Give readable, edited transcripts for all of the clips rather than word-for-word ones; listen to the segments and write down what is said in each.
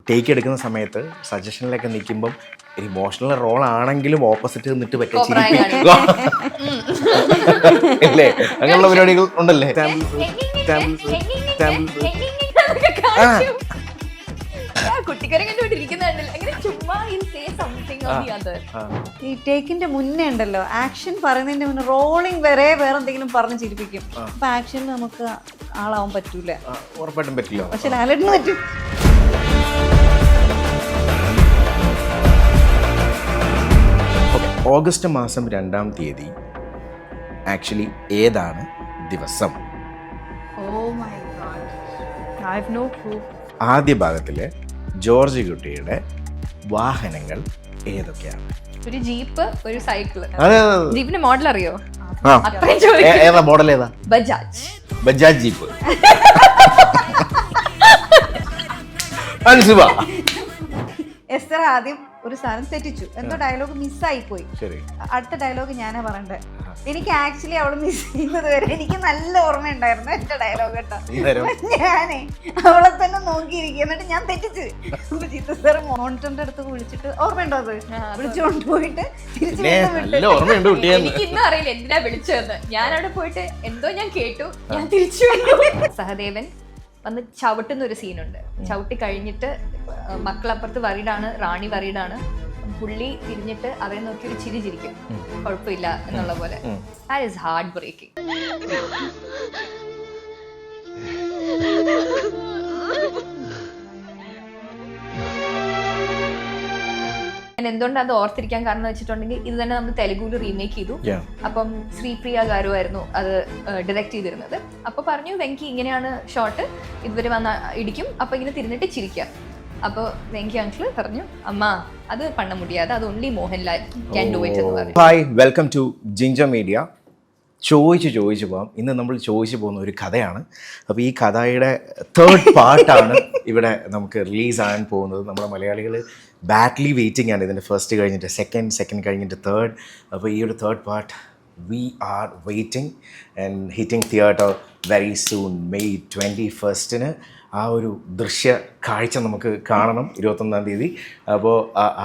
Take എടുക്കുന്ന സമയത്ത് സജഷനിലൊക്കെ നിൽക്കുമ്പം ഇമോഷണൽ റോൾ ആണെങ്കിലും ഓപ്പോസിറ്റ് നിന്നിട്ട് പറ്റിയ ചിരിപ്പിക്കുക അല്ലേ, അങ്ങനെയുള്ള പരിപാടികൾ ഉണ്ടല്ലേ? ഈ ടേക്കിന്റെ മുന്നേ ഉണ്ടല്ലോ ആക്ഷൻ പറയുന്നതിന്റെ മുന്നേ റോളിംഗ് വരെ വേറെ എന്തെങ്കിലും പറഞ്ഞ് ചിരിപ്പിക്കും. അപ്പൊ ആക്ഷനിൽ നമുക്ക് ആളാവാൻ പറ്റൂല. ഉറപ്പായിട്ടും പറ്റില്ല. പക്ഷെ ലാലേട്ടന് പറ്റും. ഓഗസ്റ്റ് മാസം 2-ാം തീയതി ആക്ച്വലി ഏതാണ് ദിവസം? ആദ്യ ഭാഗത്തിലെ ജോർജ് കുട്ടിയുടെ വാഹനങ്ങൾ ഏതൊക്കെയാണ്? ഒരു ജീപ്പ്, ഒരു സൈക്കിള്. അതെ, ജീപ്പിന്റെ മോഡൽ അറിയോ? ഏതാ മോഡൽ? ഏതാ? ബജാജ്. ബജാജ് ജീപ്പ്. അൻസുബ എസ്തർ ആദ്യം ഒരു സാധനം തെറ്റിച്ചു, എന്തോ ഡയലോഗ് മിസ്സായി പോയി. അടുത്ത ഡയലോഗ് ഞാനാ പറയണ്ടേ. എനിക്ക് ആക്ച്വലി അവള് മിസ് ചെയ്യുന്നത് വരെ എനിക്ക് നല്ല ഓർമ്മയുണ്ടായിരുന്നു എന്റെ ഡയലോഗ് കേട്ടോ. ഞാനേ അവളെ തന്നെ നോക്കിയിരിക്കും, എന്നിട്ട് ഞാൻ തെറ്റിച്ച്. ജിത്തു സാർ മോണിറ്ററിന്റെ അടുത്ത് വിളിച്ചിട്ട് ഓർമ്മയുണ്ടോ അത് വിളിച്ചുകൊണ്ട് പോയിട്ട് എനിക്ക് ഇന്നും അറിയില്ല എന്തിനാ വിളിച്ചതെന്ന്. ഞാൻ അവിടെ പോയിട്ട് എന്തോ ഞാൻ കേട്ടു, ഞാൻ തിരിച്ചു വന്നു. സഹദേവൻ വന്ന് ചവിട്ടുന്ന ഒരു സീനുണ്ട്. ചവിട്ടി കഴിഞ്ഞിട്ട് മക്കളപ്പുറത്ത് വറീഡാണ്, റാണി വറീഡാണ്. പുള്ളി തിരിഞ്ഞിട്ട് അവരെ നോക്കി ഒരു ചിരി ചിരിക്കും, കുഴപ്പമില്ല എന്നുള്ള പോലെ. That is heart breaking. ഞാൻ എന്തുകൊണ്ട് അത് ഓർത്തിരിക്കാൻ കാരണം വെച്ചിട്ടുണ്ടെങ്കിൽ ഇത് തന്നെ നമ്മൾ തെലുഗുവിൽ റീമേക്ക് ചെയ്തു. അപ്പം ശ്രീപ്രിയ ഗാരു ആയിരുന്നു അത് ഡയറക്റ്റ് ചെയ്തിരുന്നത്. അപ്പൊ പറഞ്ഞു വെങ്കി ഇങ്ങനെയാണ് ഷോട്ട്, ഇതുവരെ വന്ന് ഇടിക്കും, അപ്പൊ ഇങ്ങനെ തിരിഞ്ഞിട്ട് ചിരിക്കാം. അപ്പോൾ വെങ്കി അങ്കിൾ പറഞ്ഞു അമ്മ അത് പണ്ണ മുടിയാതെ, അത് only Mohanlal can do it എന്ന് പറഞ്ഞു. Hi, welcome to Ginger Media. ചോദിച്ചു പോകാം. ഇന്ന് നമ്മൾ ചോദിച്ചു പോകുന്ന ഒരു കഥയാണ്. അപ്പോൾ ഈ കഥയുടെ 3rd പാർട്ടാണ് ഇവിടെ നമുക്ക് റിലീസാകാൻ പോകുന്നത്. നമ്മുടെ മലയാളികൾ ബാറ്റ്ലി വെയിറ്റിംഗ് ആണ്. ഇതിൻ്റെ ഫസ്റ്റ് കഴിഞ്ഞിട്ട് സെക്കൻഡ് കഴിഞ്ഞിട്ട് തേർഡ്. അപ്പോൾ ഈ ഒരു 3rd part V are waiting and hitting theatre very soon. May 21 ആ ഒരു ദൃശ്യ കാഴ്ച നമുക്ക് കാണണം 21-ാം തീയതി. അപ്പോൾ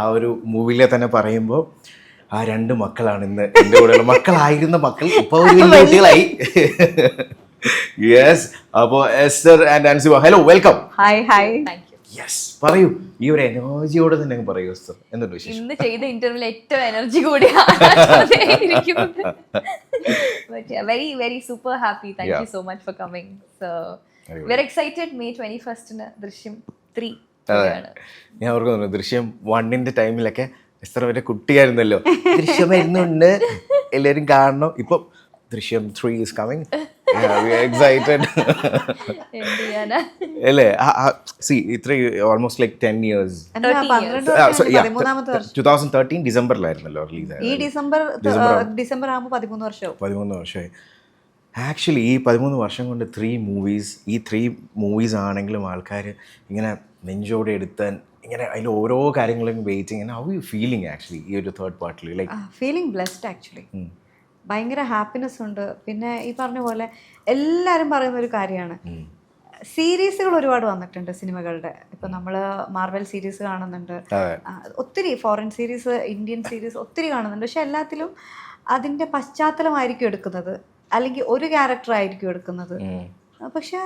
ആ ഒരു മൂവിയിലെ തന്നെ പറയുമ്പോൾ ആ 2 മക്കളാണ് ഇന്ന് എൻ്റെ കൂടെയുള്ള മക്കളായിരുന്ന മക്കൾ, ഇപ്പോൾ ഒരു വലിയ കുട്ടികളായി. യെസ്. അപ്പോൾ Esther and Ansuba, hello, welcome. Hi. Yes, പറയൂ. ഈ ഒരു എനർജിയോടെ തന്നെ പറയൂ എസ്തർ, എന്തുണ്ട് വിശേഷം? ഇന്ന് ചെയ്ത ഇന്റർവ്യൂവിൽ ഏറ്റവും എനർജി കൂടിയാണ്. Very very super happy. Thank you so much for coming. So very excited. May 21 ദൃശ്യം 3 ആണ്. ഞാൻ ഓർക്കുന്നു ദൃശ്യം 1-ന്റെ ടൈമിലൊക്കെ എത്ര വരെ കുട്ടിയായിരുന്നല്ലോ, ദൃശ്യം വരുന്നുണ്ട് എല്ലാവരും കാണണം. ഇപ്പം ദൃശ്യം 3 is coming. എക്സൈറ്റഡ് അല്ലേ? സി ഇത്ര ഓൾമോസ്റ്റ് ലൈക്ക് 10 years. 2013 ഡിസംബറിലായിരുന്നല്ലോ റിലീസ്. ഈ ഡിസംബർ ആകുമ്പോൾ 13 വർഷമായി. ആക്ച്വലി ഈ 13 വർഷം കൊണ്ട് 3 മൂവീസ്, ഈ 3 മൂവീസ് ആണെങ്കിലും ആൾക്കാർ ഇങ്ങനെ നെഞ്ചോടെ എടുത്താൻ ഇങ്ങനെ അതിൽ ഓരോ കാര്യങ്ങളും waiting. How you feeling actually ഈ ഒരു 3rd പാർട്ടിൽ? Like feeling blessed actually. ഭയങ്കര ഹാപ്പിനെസ് ഉണ്ട്. പിന്നെ ഈ പറഞ്ഞ പോലെ എല്ലാവരും പറയുന്ന ഒരു കാര്യമാണ്, സീരീസുകൾ ഒരുപാട് വന്നിട്ടുണ്ട് സിനിമകളുടെ. ഇപ്പം നമ്മൾ മാർവൽ സീരീസ് കാണുന്നുണ്ട്, ഒത്തിരി ഫോറിൻ സീരീസ്, ഇന്ത്യൻ സീരീസ് ഒത്തിരി കാണുന്നുണ്ട്. പക്ഷെ എല്ലാത്തിലും അതിൻ്റെ പശ്ചാത്തലമായിരിക്കും എടുക്കുന്നത്, അല്ലെങ്കിൽ ഒരു ക്യാരക്ടർ ആയിരിക്കും എടുക്കുന്നത്. പക്ഷെ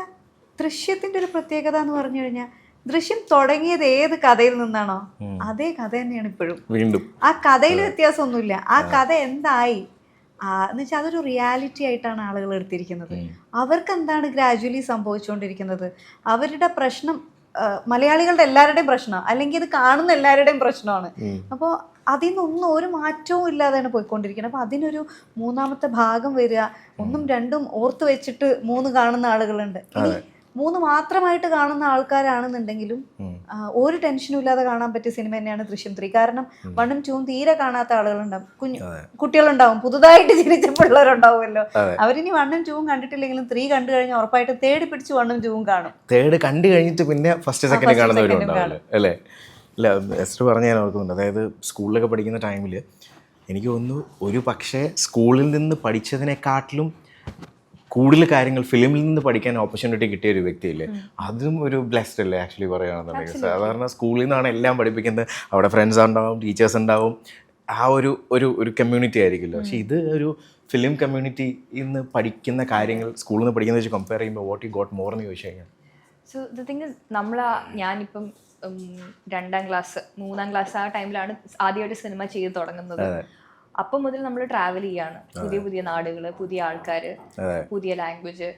ദൃശ്യത്തിൻ്റെ ഒരു പ്രത്യേകത എന്ന് പറഞ്ഞു കഴിഞ്ഞാൽ ദൃശ്യം തുടങ്ങിയത് ഏത് കഥയിൽ നിന്നാണോ അതേ കഥ തന്നെയാണ് ഇപ്പോഴും. വീണ്ടും ആ കഥയിൽ വ്യത്യാസമൊന്നുമില്ല. ആ കഥ എന്തായി എന്ന് വെച്ചാൽ അതൊരു റിയാലിറ്റി ആയിട്ടാണ് ആളുകൾ എടുത്തിരിക്കുന്നത്. അവർക്ക് എന്താണ് ഗ്രാജുവലി സംഭവിച്ചുകൊണ്ടിരിക്കുന്നത്, അവരുടെ പ്രശ്നം മലയാളികളുടെ എല്ലാവരുടെയും പ്രശ്നമാണ്, അല്ലെങ്കിൽ ഇത് കാണുന്ന എല്ലാവരുടെയും പ്രശ്നമാണ്. അപ്പോൾ അതിൽ നിന്നൊന്നും ഒരു മാറ്റവും ഇല്ലാതെയാണ് പോയിക്കൊണ്ടിരിക്കുന്നത്. അപ്പോൾ അതിനൊരു 3ാമത്തെ ഭാഗം വരിക, 1ഉം 2ഉം ഓർത്ത് വെച്ചിട്ട് 3 കാണുന്ന ആളുകളുണ്ട്. ഇനി 3 മാത്രമായിട്ട് കാണുന്ന ആൾക്കാരാണെന്നുണ്ടെങ്കിലും ഒരു ടെൻഷനും ഇല്ലാതെ കാണാൻ പറ്റിയ സിനിമ തന്നെയാണ് ദൃശ്യം 3. കാരണം 1ഉം 2ഉം തീരെ കാണാത്ത ആളുകളുണ്ടാവും, കുട്ടികളുണ്ടാവും, പുതുതായിട്ട് ജനിച്ച പിള്ളേരുണ്ടാവുമല്ലോ. അവരിനി 1ഉം 2ഉം കണ്ടിട്ടില്ലെങ്കിലും 3 കണ്ടു കഴിഞ്ഞാൽ ഉറപ്പായിട്ട് തേടി പിടിച്ച് 1ഉം 2ഉം കാണും. തേർഡ് കണ്ടു കഴിഞ്ഞിട്ട് പിന്നെ ഫസ്റ്റ് സെക്കൻഡ് കാണുന്നവരുണ്ടാവില്ല അല്ലേ? ഇല്ല, എസ്റ്റർ പറഞ്ഞ ഞാൻ ഓർക്കുന്നുണ്ട്. അതായത് സ്കൂളിലൊക്കെ പഠിക്കുന്ന ടൈമിൽ എനിക്ക് തോന്നുന്നു ഒരു പക്ഷേ സ്കൂളിൽ നിന്ന് പഠിച്ചതിനെക്കാട്ടിലും കൂടുതൽ കാര്യങ്ങൾ ഫിലിമിൽ നിന്ന് പഠിക്കാൻ ഓപ്പർച്യൂണിറ്റി കിട്ടിയ ഒരു വ്യക്തിയില്ലേ, അതും ഒരു ബ്ലെസ്ഡ് അല്ലേ ആക്ച്വലി പറയുകയാണെന്നുണ്ടെങ്കിൽ. സാധാരണ സ്കൂളിൽ നിന്നാണ് എല്ലാം പഠിപ്പിക്കുന്നത്, അവിടെ ഫ്രണ്ട്സ് ഉണ്ടാവും, ടീച്ചേഴ്സ് ഉണ്ടാവും, ആ ഒരു ഒരു ഒരു കമ്മ്യൂണിറ്റി ആയിരിക്കുമല്ലോ. പക്ഷേ ഇത് ഒരു ഫിലിം കമ്മ്യൂണിറ്റി ഇന്ന് പഠിക്കുന്ന കാര്യങ്ങൾ സ്കൂളിൽ നിന്ന് പഠിക്കുന്നത് വെച്ച് കമ്പയർ ചെയ്യുമ്പോൾ വാട്ട് യു ഗോട്ട് മോർ എന്ന് ചോദിച്ചു കഴിഞ്ഞാൽ? സോ ദ തിങ് ഇസ്, ഞാനിപ്പം 2ാം ക്ലാസ് 3ാം ക്ലാസ് ആ ടൈമിലാണ് ആദ്യമായിട്ട് സിനിമ ചെയ്ത് തുടങ്ങുന്നത്. അപ്പം മുതൽ നമ്മൾ ട്രാവൽ ചെയ്യാണ്, പുതിയ പുതിയ നാടുകൾ, പുതിയ ആൾക്കാർ, പുതിയ ലാംഗ്വേജ്,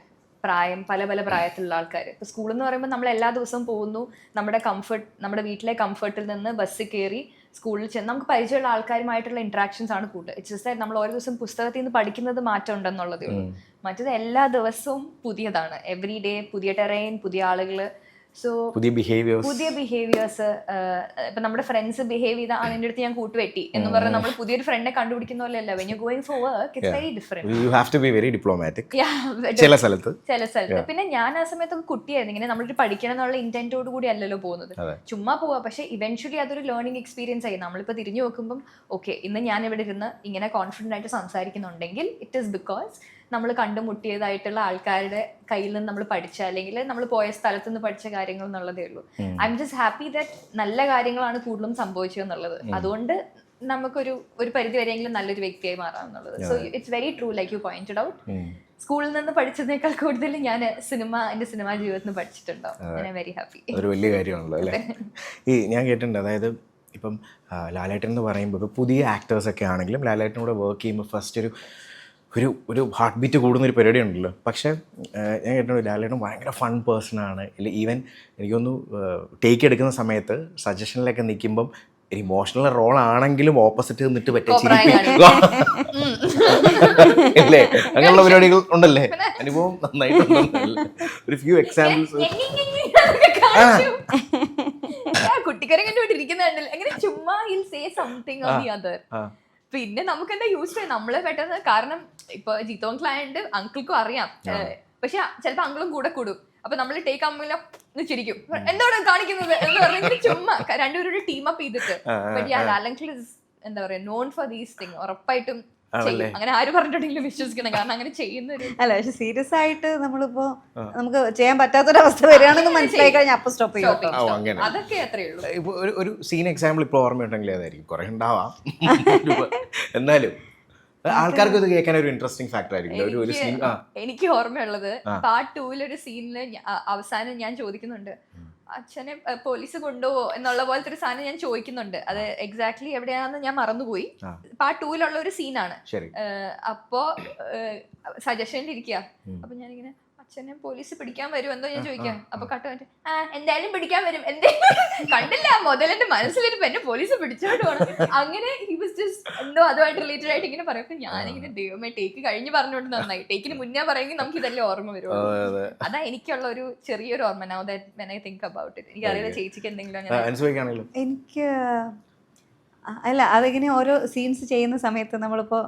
പ്രായം, പല പല പ്രായത്തിലുള്ള ആൾക്കാർ. ഇപ്പോൾ സ്കൂൾ എന്ന് പറയുമ്പോൾ നമ്മൾ എല്ലാ ദിവസവും പോകുന്നു, നമ്മുടെ വീട്ടിലെ കംഫർട്ടിൽ നിന്ന് ബസ്സിൽ കയറി സ്കൂളിൽ ചെന്ന് നമുക്ക് പരിചയമുള്ള ആൾക്കാരുമായിട്ടുള്ള ഇൻട്രാക്ഷൻസ് ആണ് കൂടുതൽ. ഇറ്റ്സ് ജസ്റ്റ് ദാറ്റ് നമ്മൾ ഓരോ ദിവസം പുസ്തകത്തിൽ നിന്ന് പഠിക്കുന്നത് മാറ്റം ഉണ്ടെന്നുള്ളതേ ഉള്ളൂ. മറ്റേത് എല്ലാ ദിവസവും പുതിയതാണ്, എവറി ഡേ പുതിയ ടെറൈൻ, പുതിയ ആളുകൾ. സോ പുതിയ ബിഹേവിയേഴ്സ്. ഇപ്പൊ നമ്മുടെ ഫ്രണ്ട്സ് ബിഹേവ് ചെയ്ത അതിന്റെ അടുത്ത് ഞാൻ കൂട്ടുവെട്ടി എന്ന് പറഞ്ഞാൽ നമ്മൾ പുതിയൊരു ഫ്രണ്ടിനെ കണ്ടുപിടിക്കുന്ന പോലെയല്ല. When you going for work it's very different. You have to be very diplomatic ചില സ്ഥലത്ത്. പിന്നെ ഞാൻ ആ സമയത്തൊക്കെ കുട്ടിയായിരുന്നു, ഇങ്ങനെ നമ്മളൊരു പഠിക്കണം എന്നുള്ള ഇന്റന്റോട് കൂടി അല്ലല്ലോ പോകുന്നത്, ചുമ്മാ പോവാ. പക്ഷെ ഇവൻച്വലി അതൊരു ലേണിംഗ് എക്സ്പീരിയൻസ് ആയി. നമ്മളിപ്പോൾ തിരിഞ്ഞു നോക്കുമ്പോൾ ഓക്കെ, ഇന്ന് ഞാൻ ഇവിടെ ഇരുന്ന് ഇങ്ങനെ കോൺഫിഡന്റ് ആയിട്ട് സംസാരിക്കുന്നുണ്ടെങ്കിൽ ഇറ്റ് ഈസ് ബിക്കോസ് നമ്മൾ കണ്ടുമുട്ടിയതായിട്ടുള്ള ആൾക്കാരുടെ കയ്യിൽ നിന്ന് നമ്മൾ പഠിച്ച, അല്ലെങ്കിൽ നമ്മൾ പോയ സ്ഥലത്ത് നിന്ന് പഠിച്ച കാര്യങ്ങൾ എന്നുള്ളതേ ഉള്ളൂ. I am just happy that നല്ല കാര്യങ്ങളാണ് കൂടുതലും സംഭവിച്ചതെന്നുള്ളത്. അതുകൊണ്ട് നമുക്കൊരു പരിധി വരെയെങ്കിലും നല്ലൊരു വ്യക്തിയായി മാറാമെന്നുള്ളത്. So it's very true, like you pointed out. സ്കൂളിൽ നിന്ന് പഠിച്ചതിനേക്കാൾ കൂടുതൽ ഞാൻ എന്റെ സിനിമാ ജീവിതത്തിൽ നിന്ന് പഠിച്ചിട്ടുണ്ടാവും. I'm very happy. ഒരു വലിയ കാര്യമാണല്ലോ അല്ലേ. ഞാൻ കേട്ടിട്ടുണ്ട്, അതായത് ഇപ്പം ലാലേട്ടൻ എന്ന് പറയുമ്പോൾ ഇപ്പോൾ പുതിയ ആക്ടേഴ്സൊക്കെ ആണെങ്കിലും ലാലേട്ടനോട് വർക്ക് ചെയ്യുമ്പോൾ ഫസ്റ്റ് ഒരു ഹാർട്ട് ബീറ്റ് കൂടുന്നൊരു പരിപാടി ഉണ്ടല്ലോ. പക്ഷേ ഞാൻ കേട്ടിട്ടുണ്ട് ലാലേട്ടൻ ഭയങ്കര ഫൺ പേഴ്സണാണ്. ഈവൻ എനിക്കൊന്ന് ടേക്ക് എടുക്കുന്ന സമയത്ത് സജഷനിലൊക്കെ നിൽക്കുമ്പം ഒരു ഇമോഷണൽ റോൾ ആണെങ്കിലും ഓപ്പോസിറ്റ് നിന്നിട്ട് പറ്റിയ അല്ലേ, അങ്ങനെയുള്ള പരിപാടികൾ ഉണ്ടല്ലേ, അനുഭവം നന്നായിട്ടുണ്ടല്ലേ? ഒരു ഫ്യൂ എക്സാമ്പിൾസ്. കുട്ടിക്കാരെ കണ്ടുപിട്ടിരിക്കുന്നുണ്ടല്ലോ, അങ്ങനെ ചുമ്മാ hill say something or the other. പിന്നെ നമുക്ക് എന്താ യൂസ് ചെയ്യാം നമ്മള് പെട്ടെന്ന്. കാരണം ഇപ്പൊ ജിത്തോ അങ്കിളായണ്ട് അങ്കിൾക്കും അറിയാം, പക്ഷെ ചിലപ്പോ അങ്കിളും കൂടെ കൂടും. അപ്പൊ നമ്മൾ ടേക്ക് ആകുമ്പോൾ ചിരിക്കും, എന്താണ് കാണിക്കുന്നത് എന്ന് പറഞ്ഞെങ്കിൽ ചുമ്മാ രണ്ടുപേരും ടീം അപ്പ് ചെയ്തിട്ട്. അങ്കിൾ എന്താ പറയാ നോൺ ഫോർ ദീസ് തിങ്. ഉറപ്പായിട്ടും ചെയ്യും. അങ്ങനെ ആര് പറഞ്ഞിട്ടുണ്ടെങ്കിലും വിശ്വസിക്കണം, കാരണം അങ്ങനെ ചെയ്യുന്നൊരു അല്ല. പക്ഷെ സീരിയസ് ആയിട്ട് നമ്മളിപ്പോ നമുക്ക് ചെയ്യാൻ പറ്റാത്തൊരവസ്ഥ വരികയാണെന്ന് മനസ്സിലായി കഴിഞ്ഞാൽ അപ്പൊ സ്റ്റോപ്പ് ചെയ്യും. അതൊക്കെ അത്രേ ഉള്ളൂ. ഇപ്പൊ ഒരു സീൻ എക്സാമ്പിൾ ഇപ്പൊ ഓർമ്മയുണ്ടെങ്കിൽ അതായിരിക്കും, കുറെ ഉണ്ടാവാം, എന്നാലും ആൾക്കാർക്ക് ഇത് കേൾക്കാൻ ഒരു ഇൻട്രസ്റ്റിംഗ് ഫാക്ടർ ആയിരിക്കും. ഒരു സീൻ എനിക്ക് ഓർമ്മയുള്ളത് പാർട്ട് 2 ഒരു സീനില് അവസാനം ഞാൻ ചോദിക്കുന്നുണ്ട്, അച്ഛനെ പോലീസ് കൊണ്ടുപോവോ എന്നുള്ള പോലത്തെ ഒരു സാധനം ഞാൻ ചോദിക്കുന്നുണ്ട്. അത് എക്സാക്ട്ലി എവിടെയാണെന്ന് ഞാൻ മറന്നുപോയി. പാർട്ട് 2 ഒരു സീനാണ്. അപ്പോ സജഷനിൽ ഇരിക്കുക. അപ്പൊ ഞാനിങ്ങനെ അച്ഛനെ പോലീസ് പിടിക്കാൻ വരും എന്തോ ഞാൻ ചോദിക്കാം. അപ്പൊ കട്ട എന്തായാലും പിടിക്കാൻ വരും. കണ്ടില്ല മുതലെന്റെ മനസ്സിലിരിപ്പ് എന്നെ പോലീസ് പിടിച്ചോണ്ട് പോകണം. അങ്ങനെ എന്തോ അതുമായിട്ട് റിലേറ്റഡ് ആയിട്ട് ഇങ്ങനെ പറയും. അപ്പൊ ഞാനിങ്ങനെ ദൈവമേ ടേക്ക് കഴിഞ്ഞ് പറഞ്ഞോണ്ട് നന്നായി, ടേക്കിന് മുന്നേ പറയുമെങ്കിൽ നമുക്ക് ഇതെല്ലാം ഓർമ്മ വരുള്ളൂ. അതാ എനിക്കുള്ള ഒരു ചെറിയൊരു ഓർമ്മ. Now that when I think about it. എനിക്കറിയില്ല ചേച്ചിക്ക് എന്തെങ്കിലും. എനിക്ക് അല്ല, അതിങ്ങനെ ഓരോ സീൻസ് ചെയ്യുന്ന സമയത്ത് നമ്മളിപ്പോൾ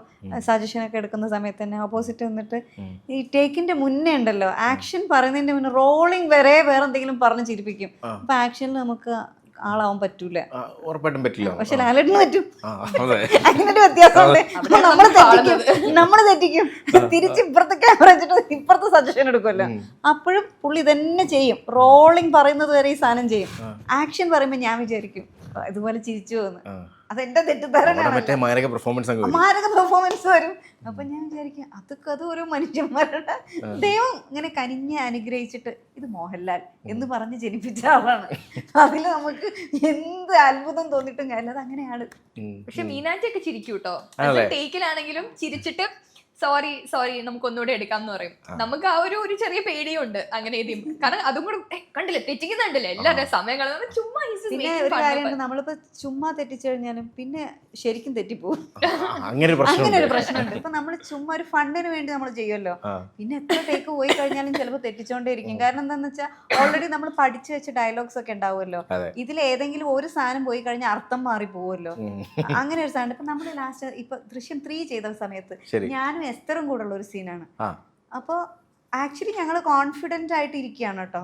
സജഷനൊക്കെ എടുക്കുന്ന സമയത്ത് തന്നെ ഓപ്പോസിറ്റ് വന്നിട്ട് ഈ ടേക്കിന്റെ മുന്നേ ഉണ്ടല്ലോ, ആക്ഷൻ പറയുന്നതിന്റെ മുന്നേ റോളിംഗ് വരെ വേറെ എന്തെങ്കിലും പറഞ്ഞ് ചിരിപ്പിക്കും. അപ്പൊ ആക്ഷനിൽ നമുക്ക് ആളാവാൻ പറ്റൂല, ഉറപ്പായിട്ടും പറ്റില്ല. പക്ഷെ ലാലേട്ടന് പറ്റും. അങ്ങനൊരു വ്യത്യാസമുണ്ട്. നമ്മള് തെറ്റിക്കും, തിരിച്ച് ഇപ്പുറത്തെ ക്യാമറ വെച്ചിട്ട് ഇപ്പുറത്തെ സജഷൻ എടുക്കുമല്ലോ, അപ്പോഴും പുള്ളി തന്നെ ചെയ്യും. റോളിംഗ് പറയുന്നത് വരെ ഈ സാധനം ചെയ്യും. ആക്ഷൻ പറയുമ്പോ ഞാൻ വിചാരിക്കും ഇതുപോലെ ചിരിച്ചു പോകുന്നു. അതെന്റെ തെറ്റിദ്ധാരണയാണ്. മാരക പെർഫോമൻസ് വരും. അപ്പൊ ഞാൻ വിചാരിക്കും അത് ഓരോ മനുഷ്യന്മാരുടെ ദൈവം ഇങ്ങനെ കനിഞ്ഞ് അനുഗ്രഹിച്ചിട്ട് ഇത് മോഹൻലാൽ എന്ന് പറഞ്ഞ് ജനിപ്പിച്ച ആളാണ്. അതിൽ നമുക്ക് എന്ത് അത്ഭുതം തോന്നിയിട്ടും കാര്യമില്ല, അത് അങ്ങനെയാണ്. പക്ഷെ മീനാറ്റി ഒക്കെ ചിരിക്കും കേട്ടോ. ടേക്കിലാണെങ്കിലും ചിരിച്ചിട്ട് സോറി നമുക്ക് ഒന്നുകൂടെ എടുക്കാം എന്ന് പറയും. നമുക്ക് ആ ഒരു ചെറിയ പേടിയുണ്ട് അങ്ങനെ എഴുതിയും. കാരണം അതും കൂടെ കണ്ടില്ലേ തെറ്റിക്കുന്നുണ്ടല്ലേ എല്ലാവരുടെ സമയങ്ങളും ചുമ്മാ. പിന്നെ ഒരു കാര്യമുണ്ട്, നമ്മളിപ്പോ ചുമ്മാ തെറ്റിച്ചു കഴിഞ്ഞാലും പിന്നെ ശരിക്കും തെറ്റിപ്പോവും. അങ്ങനെ ഒരു പ്രശ്നമുണ്ട്. ഇപ്പൊ നമ്മൾ ചുമ്മാ ഒരു ഫണ്ടിന് വേണ്ടി നമ്മൾ ചെയ്യുമല്ലോ, പിന്നെ എത്ര ടേക്ക് പോയി കഴിഞ്ഞാലും ചിലപ്പോൾ തെറ്റിച്ചോണ്ടേ ഇരിക്കും. കാരണം എന്താന്ന് വെച്ചാൽ ഓൾറെഡി നമ്മൾ പഠിച്ചു വെച്ച ഡയലോഗ്സ് ഒക്കെ ഉണ്ടാവുമല്ലോ, ഇതിൽ ഏതെങ്കിലും ഒരു സാധനം പോയി കഴിഞ്ഞാൽ അർത്ഥം മാറി പോവുമല്ലോ. അങ്ങനെ ഒരു സാധനം. ഇപ്പൊ നമ്മള് ലാസ്റ്റ് ഇപ്പൊ ദൃശ്യം 3 ചെയ്ത സമയത്ത് ഞാനും എസ്തറും കൂടെ ഉള്ള ഒരു സീനാണ്. അപ്പോൾ ആക്ച്വലി ഞങ്ങൾ കോൺഫിഡന്റ് ആയിട്ട് ഇരിക്കുകയാണ് കേട്ടോ,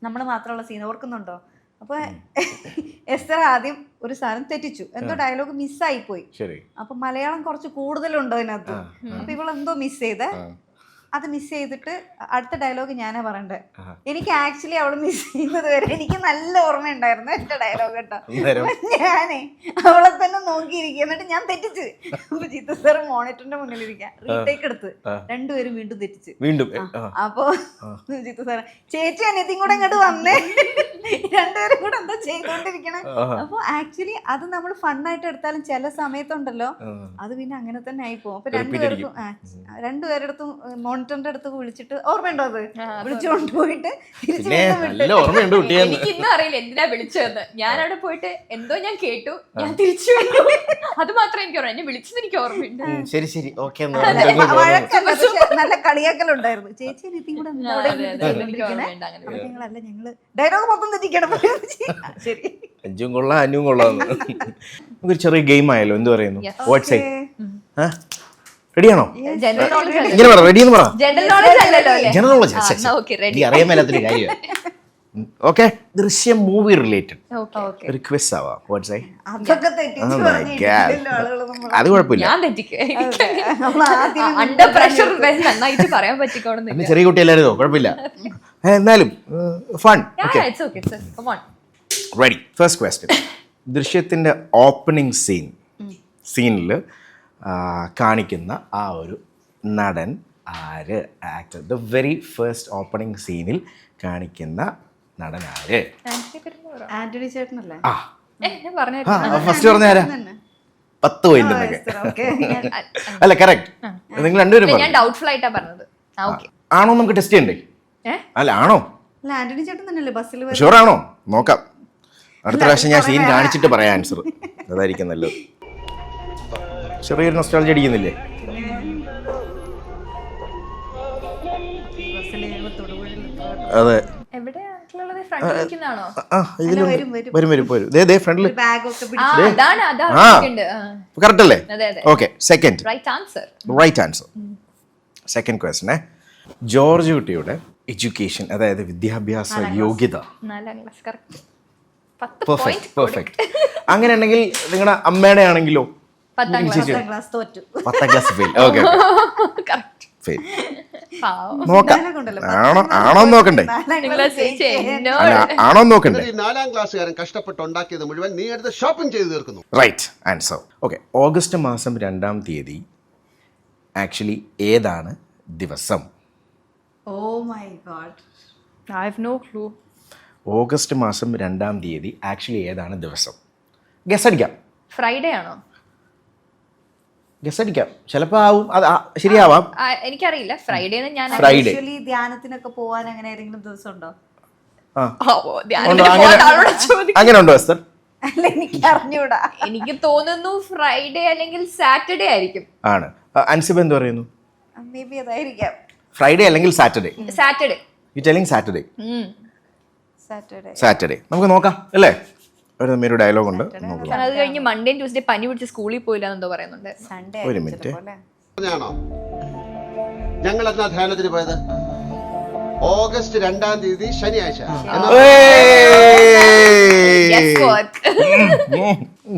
നമ്മൾ മാത്രമുള്ള സീൻ. ഓർക്കുന്നുണ്ടോ? അപ്പൊ എസ്തർ ആദ്യം ഒരു സാധനം തെറ്റിച്ചു, എന്തോ ഡയലോഗ് മിസ്സായി പോയി. അപ്പൊ മലയാളം കുറച്ച് കൂടുതലുണ്ടോ അതിനകത്ത്. അപ്പൊ ഇവളെന്തോ മിസ് ചെയ്തേ, അത് മിസ് ചെയ്തിട്ട് അടുത്ത ഡയലോഗ് ഞാനാ പറയണ്ടേ. എനിക്ക് ആക്ച്വലി അവള് മിസ് ചെയ്യുന്നത് വരെ എനിക്ക് നല്ല ഓർമ്മയുണ്ടായിരുന്നു എന്റെ ഡയലോഗ് കേട്ടോ. ഞാനേ അവളെ തന്നെ നോക്കിയിരിക്കുക, എന്നിട്ട് ഞാൻ തെറ്റിച്ച്. അപ്പൊ ജിത്തു സാർ മോണിറ്ററിന്റെ മുന്നിലിരിക്കാം, റീടേക്ക് എടുത്ത് രണ്ടുപേരും വീണ്ടും തെറ്റിച്ച്. അപ്പൊ ജിത്തു സാർ ചേച്ചി അനിയത്തിയും കൂടെ ഇങ്ങോട്ട് വന്നേ, രണ്ടുപേരും കൂടെ എന്താ ചെയ്തോണ്ടിരിക്കണേ. അപ്പൊ ആക്ച്വലി അത് നമ്മൾ ഫണ്ണായിട്ട് എടുത്താലും ചില സമയത്തുണ്ടല്ലോ അത് പിന്നെ അങ്ങനെ തന്നെ ആയി പോകും. അപ്പൊ രണ്ടുപേരടുത്തും മോണിറ്ററിന്റെ അടുത്ത് വിളിച്ചിട്ട് ഓർമ്മയുണ്ടോ അത് വിളിച്ചുകൊണ്ട് പോയിട്ട് എനിക്ക് ഇന്നും അറിയില്ല എന്തിനാ വിളിച്ചതെന്ന്. ഞാൻ അവിടെ പോയിട്ട് എന്തോ ഞാൻ കേട്ടു, ഞാൻ തിരിച്ചു വന്നു. അത് മാത്രമേ എനിക്ക് ഓർമ്മ, എന്നെ വിളിച്ചത് എനിക്ക് ഓർമ്മയുണ്ട്. ശരി ശരി ഓക്കെ. നല്ല കളിയാക്കലുണ്ടായിരുന്നു. ചേച്ചി അനിയത്തിയും കൂടെ ഞങ്ങളല്ല, ഞങ്ങള് ഡയലോഗ് മൊത്തം തെറ്റിക്കണം. ശരി, അഞ്ചും കൊള്ളാം അനും കൊള്ളാം. നമുക്കൊരു ചെറിയ ഗെയിം ആയാലോ, എന്ത് പറയുന്നു? വാട്ട്സ് റെഡിയാണോ? ഇങ്ങനെ പറ, റെഡി എന്ന് പറ. ജനറൽ നോളജ് അല്ലല്ലോ അല്ലേ? ജനറൽ നോളജ് അറിയാൻ മേലാത്തൊരു കാര്യം. ഓക്കെ, ദൃശ്യം മൂവി റിലേറ്റഡ് ഒരു ക്വിസ് ആവാം. വാട്ട്സ് അത് കുഴപ്പമില്ല, അണ്ടർ പ്രഷർ നന്നായിട്ട് പറയാൻ പറ്റിക്കോളുന്നില്ല. ചെറിയ കുട്ടിയല്ലായിരുന്നോ? കുഴപ്പമില്ല, എന്നാലും ഫൺ. Ready, first question. ദൃശ്യത്തിന്റെ ഓപ്പണിംഗ് സീനിൽ കാണിക്കുന്ന ആ ഒരു നടൻ ആര്? Actor, the very first opening സീനിൽ കാണിക്കുന്ന നടൻ ആര്? ആന്റണി ചേട്ടനല്ലേ? ഫസ്റ്റ് പറഞ്ഞ ആരാ? 10 പോയിന്റ്. അല്ല കറക്റ്റ്, നിങ്ങൾ രണ്ടുപേരും ആണോ? നമുക്ക് ടെസ്റ്റ് ചെയ്യണ്ടേ? അല്ല ആണോ? ആന്റണി ചേട്ടൻ തന്നെയല്ലേ ബസ്സിൽ? ഷുവർ ആണോ? നോക്കാം, അടുത്ത പ്രാവശ്യം ഞാൻ സീൻ കാണിച്ചിട്ട് പറയാം ആൻസർ. അതായിരിക്കും നല്ലത്. ചെറിയൊരു നൊസ്റ്റാൾജി അടിക്കുന്നില്ലേ? അതെ, വരും ഫ്രണ്ടില്. കറക്റ്റ് അല്ലേ? Okay, second right answer. Second question, George കുട്ടിയുടെ എഡ്യൂക്കേഷൻ, അതായത് വിദ്യാഭ്യാസ യോഗ്യത. പെർഫെക്റ്റ്. അങ്ങനെ ഉണ്ടെങ്കിൽ നിങ്ങളുടെ അമ്മയുടെ ആണെങ്കിലോ? 10ാം ക്ലാസ് ഫെയിൽ. Okay, fail. നോക്കാം, ആണോ നോക്കണ്ടേ? ആണോ നോക്കണ്ടേ? 4ാം ക്ലാസ്സുകാരൻ കഷ്ടപ്പെട്ടുണ്ടാക്കിയത് മുഴുവൻ നീ എടുത്ത് ഷോപ്പിംഗ് ചെയ്ത് തീർക്കുന്നു. Right answer. ഓക്കെ, ഓഗസ്റ്റ് മാസം 2-ാം തീയതി ആക്ച്വലി ഏതാണ് ദിവസം? Oh my God, I have no clue. August മാസം 2-ാം തീയതി ആക്ച്വലി ഏതാണ് ദിവസം? ഗസ് അടിക്കാം. ഫ്രൈഡേ ആണോ? ഗസ് അടിക്കാം, ചിലപ്പോ ആവും, അത് ശരിയാവാം. എനിക്കറിയില്ല. ഫ്രൈഡേ ഞാൻ ഫ്രൈഡേ. ധ്യാനത്തിനൊക്കെ പോവാൻ അങ്ങനെ ഏതെങ്കിലും ദിവസം ഉണ്ടോ? അങ്ങനെ ഉണ്ടോ എസ്തർ? അല്ല, എനിക്ക് അറിഞ്ഞൂടാ. എനിക്ക് തോന്നുന്നു ഫ്രൈഡേ അല്ലെങ്കിൽ സാറ്റർഡേ ആയിരിക്കും. ആണ്. അൻസിബ എന്ത് പറയുന്നു? മേ ബി അതായിരിക്കാം. ഫ്രൈഡേ അല്ലെങ്കിൽ Saturday? Saturday. You telling Saturday? Saturday. നമുക്ക് നോക്കാം അല്ലേ? ഒരു ഡയലോഗ് ഉണ്ട്. അത് കഴിഞ്ഞ് മൺഡേ ട്യൂസ്ഡേ പനി പിടിച്ച് സ്കൂളിൽ പോയില്ല എന്തോ പറയുന്നുണ്ട്. സൺഡേ. ഒരു മിനിറ്റ്. ഞങ്ങൾ എന്നാ ധ്യാനത്തിന് പോയത്? ഓഗസ്റ്റ് 2-ാം തീയതി ശനിയാഴ്ച.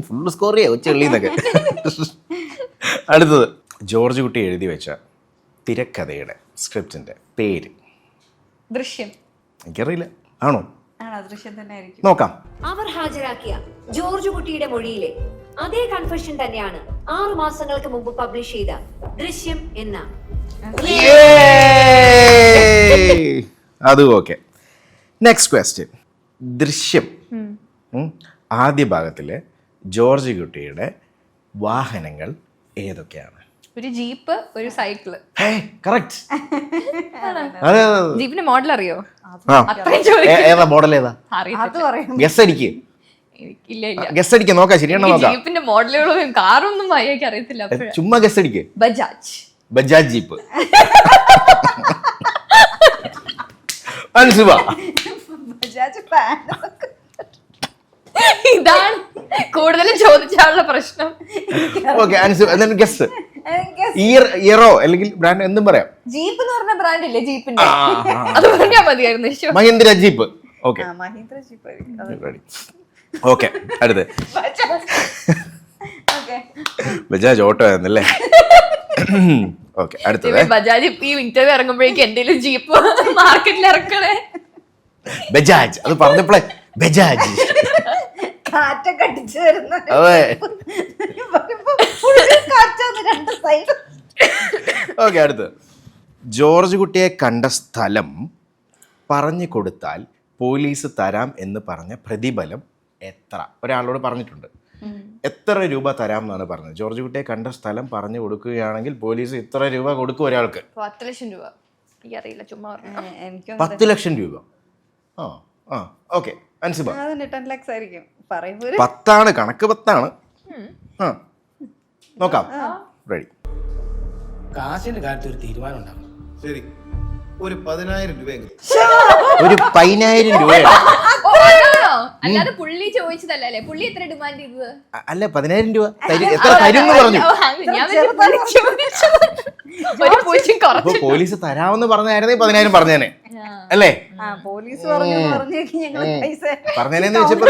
ഫുൾ സ്കോർ ചെയ്യാ ഉച്ചള്ളിന്നൊക്കെ. അടുത്തത്, ജോർജ് കുട്ടി എഴുതി വെച്ച തിരക്കഥയുടെ സ്ക്രിപ്റ്റിന്റെ പേര്? ദൃശ്യം. എനിക്കറിയില്ല. ആണോ? ദൃശ്യം തന്നെ ആയിരിക്കും. നോക്കാം. അവർ ഹാജരാക്കിയ ജോർജ് കുട്ടിയുടെ മൊഴിയിലെ അതേ കൺഫെഷൻ തന്നെയാണ് 6 മാസങ്ങൾക്ക് മുമ്പ് പബ്ലിഷ് ചെയ്ത ദൃശ്യം എന്ന. അത് ഓക്കെ. Next question. ദൃശ്യം ആദ്യ ഭാഗത്തിലെ ജോർജ് കുട്ടിയുടെ വാഹനങ്ങൾ ഏതൊക്കെയാണ്? ഒരു ജീപ്പ്, ഒരു സൈക്കിള്. ജീപ്പിന്റെ മോഡൽ അറിയോ? ഏതാ മോഡൽ? ഏതാ? ഗസ് അടിക്ക്. ഗസ് അടിക്ക്, നോക്കാം ശരിയാണോ നോക്കാം. ജീപ്പിന്റെ മോഡലുകളും കാറൊന്നും മര്യാദയ്ക്ക് അറിയത്തില്ല. ചുമ്മാ ഗസ് അടിക്ക്. ബജാജ് ജീപ്പ്. അൻസിബ? ഇതാണ് കൂടുതലും ചോദിച്ചാലുള്ള പ്രശ്നം. Okay, Ansiba guess. ഇയറോ അല്ലെങ്കിൽ ബ്രാൻഡ് എന്തും പറയാം. ജീപ്പ് എന്ന് പറഞ്ഞ ബ്രാൻഡ് ഇല്ലേ ജീപ്പിന്റെ? അത് പറഞ്ഞാൽ മതിയായിരുന്നു. മഹീന്ദ്ര ജീപ്പ്. Okay, okay. അടുത്ത് ബജാജ് ഓട്ടോ ആയിരുന്നല്ലേ? ഓക്കെ അടുത്തത് ബജാജ് ഈ ഇന്റർവ്യൂ ഇറങ്ങുമ്പോഴേക്കും എന്തെങ്കിലും ജീപ്പ് മാർക്കറ്റിൽ ഇറക്കണേ. ബജാജ്, അത് പറഞ്ഞപ്പോഴേ ബജാജ്. കാറ്റൊക്കെ അടിച്ചു വരുന്ന അതെ. രണ്ട് സൈഡ്. ഓക്കെ അടുത്ത്. ജോർജ് കുട്ടിയെ കണ്ട സ്ഥലം പറഞ്ഞു കൊടുത്താൽ പോലീസ് തരാം എന്ന് പറഞ്ഞ പ്രതിഫലം എത്ര? ഒരാളോട് പറഞ്ഞിട്ടുണ്ട്. എത്ര രൂപ തരാം എന്നാണ് പറഞ്ഞത്. ജോർജ് കുട്ടിയെ കണ്ട സ്ഥലം പറഞ്ഞു കൊടുക്കുകയാണെങ്കിൽ പോലീസ് ഇത്ര രൂപ കൊടുക്കും ഒരാൾക്ക്. 10 ലക്ഷം രൂപ. എനിക്കറിയില്ല, ചുമ്മാ പറഞ്ഞു. എനിക്കും 10 ലക്ഷം രൂപ. ആ ആ ഓക്കെ. അൻസിബ? 10 lakhs ആയിരിക്കും പറയുമ്പോ. 10 കണക്ക് 10. ആ നോക്കാം. റെഡി. കാശിന്റെ കാര്യത്തിൽ ഒരു തീരുമാനം ഉണ്ടാക്കണം. ശരി, ഒരു 10,000 രൂപയെങ്കിലും. ഒരു 10,000 രൂപയാണ്. ഓ, അതാണോ? അല്ലാതെ പുള്ളി ചോദിച്ചതല്ലേ? പുള്ളി എത്ര ഡിമാൻഡ് ചെയ്തത്? അല്ല 10,000 രൂപ എത്ര തരും എന്ന് പറഞ്ഞു. ഞാൻ ഒരു പൂജ്യം അപ്പൊ കുറച്ചു. പോലീസ് തരാമെന്ന് പറഞ്ഞായിരുന്നേ 10,000 പറഞ്ഞേനെ അല്ലേ? പോലീസ് പറഞ്ഞു ഞങ്ങള് പൈസ പറഞ്ഞേനെന്ന് വെച്ചപ്പോ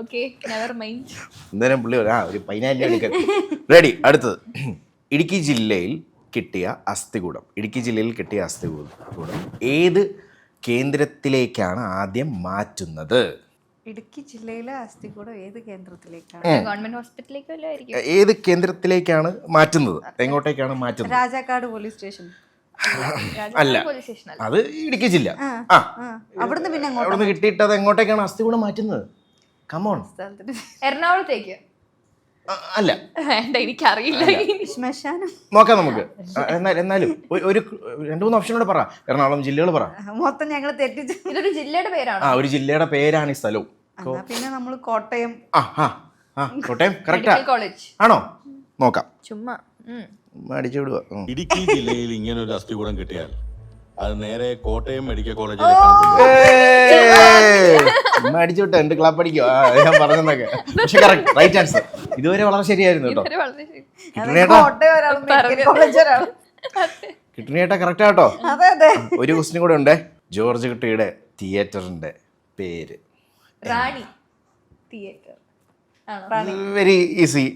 ഓക്കെ, നെവർ മൈൻഡ്. എന്തായാലും പുള്ളി ഒരു 10,000 രൂപ എടുക്കാൻ. റെഡി. അടുത്തത്. ഇടുക്കി ജില്ലയിൽ കിട്ടിയ അസ്ഥികൂടം ഏത് കേന്ദ്രത്തിലേക്കാണ് ആദ്യം മാറ്റുന്നത്? ഇടുക്കി ജില്ലയിലെ അസ്ഥികൂടം ഏത് കേന്ദ്രത്തിലേക്കാണ്? ഗവൺമെന്റ് ഹോസ്പിറ്റലിലേക്ക് വല്ലതും ആയിരിക്കും. ഏത് കേന്ദ്രത്തിലേക്കാണ് മാറ്റുന്നത്? എങ്ങോട്ടേക്കാണ് മാറ്റുന്നത്? Rajakkad police station. അല്ല, പോലീസ് സ്റ്റേഷൻ അല്ല. അത് ഇടുക്കി ജില്ല. ആ അവിടുന്ന് പിന്നെ അവിടുന്ന് കിട്ടിയിട്ട് അത് എങ്ങോട്ടേക്കാണ് അസ്ഥികൂടം മാറ്റുന്നത്? കമോൺ. എറണാകുളത്തേക്ക് അല്ല, വേണ്ട, എനിക്കറിയില്ല. ശ്മശാനം. നോക്കാം നമുക്ക്. എന്നാലും ഒരു 2-3 ഓപ്ഷൻ കൂടെ പറ. എറണാകുളം ജില്ലകൾ പറ. മൊത്തം ഞങ്ങൾ തെറ്റിച്ചു. ഇതൊരു ജില്ലയുടെ പേരാണ്. ഒരു ജില്ലയുടെ പേരാണ് ഈ സ്ഥലവും. പിന്നെ നമ്മള് കോട്ടയം. കോട്ടയം കറക്റ്റാ കോളേജ് ആണോ? നോക്കാം. ചുമ്മാ അടിച്ചു വിടുക. ഇടുക്കി ജില്ലയിൽ ഇങ്ങനെ ഒരു അസ്ഥികൂടം കിട്ടിയാൽ അത് നേരെ കോട്ടയം മെഡിക്കൽ കോളേജിൽ അടിച്ചു വിട്ടോ. എന്റെ ക്ലാപ്പ് അടിക്കോ ഞാൻ പറഞ്ഞതൊക്കെ. പക്ഷെ കറക്റ്റ്, റൈറ്റ് ആൻസർ. ഇതുവരെ വളരെ ശരിയായിരുന്നു കേട്ടോ. കിട്ടുന്നേട്ടാ കറക്റ്റ് ആട്ടോ. ഒരു ക്വസ്റ്റ്യൻ കൂടെ ഉണ്ടേ. ജോർജ് കുട്ടിയുടെ തിയേറ്ററിന്റെ പേര്? റാണി തിയേറ്റർ. വെരി ഈസി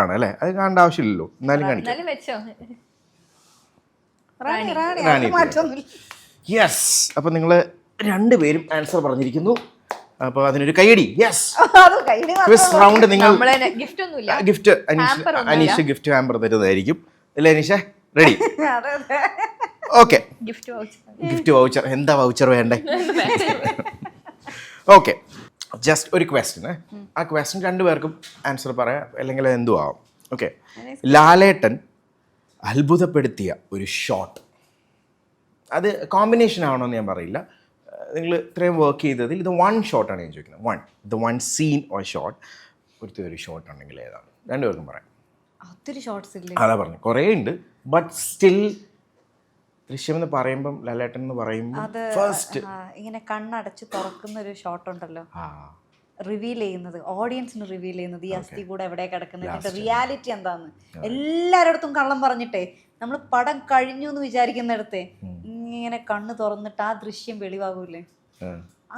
ആണ് അല്ലേ? അത് കാണേണ്ട ആവശ്യമില്ലല്ലോ. എന്നാലും കാണിക്കാം. വെച്ചോ. യെസ്. അപ്പൊ നിങ്ങൾ രണ്ടുപേരും ആൻസർ പറഞ്ഞിരിക്കുന്നു. അപ്പൊ അതിനൊരു കൈയടി. യെസ്. Quiz round. നിങ്ങൾ ഗിഫ്റ്റ് ഒന്നുമില്ല. ഗിഫ്റ്റ് അനീഷ് ഗിഫ്റ്റ് ഹാമ്പർ തരുന്നതായിരിക്കും അല്ലേ Aneesha? Ready? Okay. Gift voucher. എന്താ വൗച്ചർ വേണ്ടേ? ഓക്കെ. ജസ്റ്റ് ഒരു ക്വസ്റ്റ്യൻ. ആ ക്വസ്റ്റ്യൻ രണ്ടുപേർക്കും ആൻസർ പറയാം, അല്ലെങ്കിൽ എന്തു ആവാം. ഓക്കെ. ലാലേട്ടൻ അത്ഭുതപ്പെടുത്തിയ ഒരു ഷോട്ട്, അത് കോമ്പിനേഷൻ ആവണമെന്ന് ഞാൻ പറയില്ല. നിങ്ങൾ ഇത്രയും വർക്ക് ചെയ്തതിൽ ഇത് 1 ഷോട്ടാണ് ഞാൻ ചോദിക്കുന്നത്. One seen or shot. ഒരു ഷോട്ട് ഉണ്ടെങ്കിൽ ഏതാണ്? രണ്ടുപേർക്കും പറയാം. ഒത്തിരി ഷോട്ട്സ് ഇല്ലേ? അതാ പറഞ്ഞു, കുറേ ഉണ്ട്. ബട്ട് സ്റ്റിൽ ദൃശ്യം എന്ന് പറയുമ്പം, ലാലേട്ടൻ എന്ന് പറയുമ്പോൾ ഫസ്റ്റ് ഇങ്ങനെ കണ്ണടച്ച് തുറക്കുന്ന ഒരു ഷോട്ട് ഉണ്ടല്ലോ, റിവീൽ ചെയ്യുന്നത്, ഓഡിയൻസിന് റിവീൽ ചെയ്യുന്നത് ഈ അസ്ഥി കൂടെ എവിടെ കിടക്കുന്നത്, റിയാലിറ്റി എന്താന്ന് എല്ലാവരുടെ കള്ളം പറഞ്ഞിട്ടേ നമ്മൾ പടം കഴിഞ്ഞു എന്ന് വിചാരിക്കുന്നിടത്തെ ഇങ്ങനെ കണ്ണ് തുറന്നിട്ട് ആ ദൃശ്യം വെളിവാകൂലേ,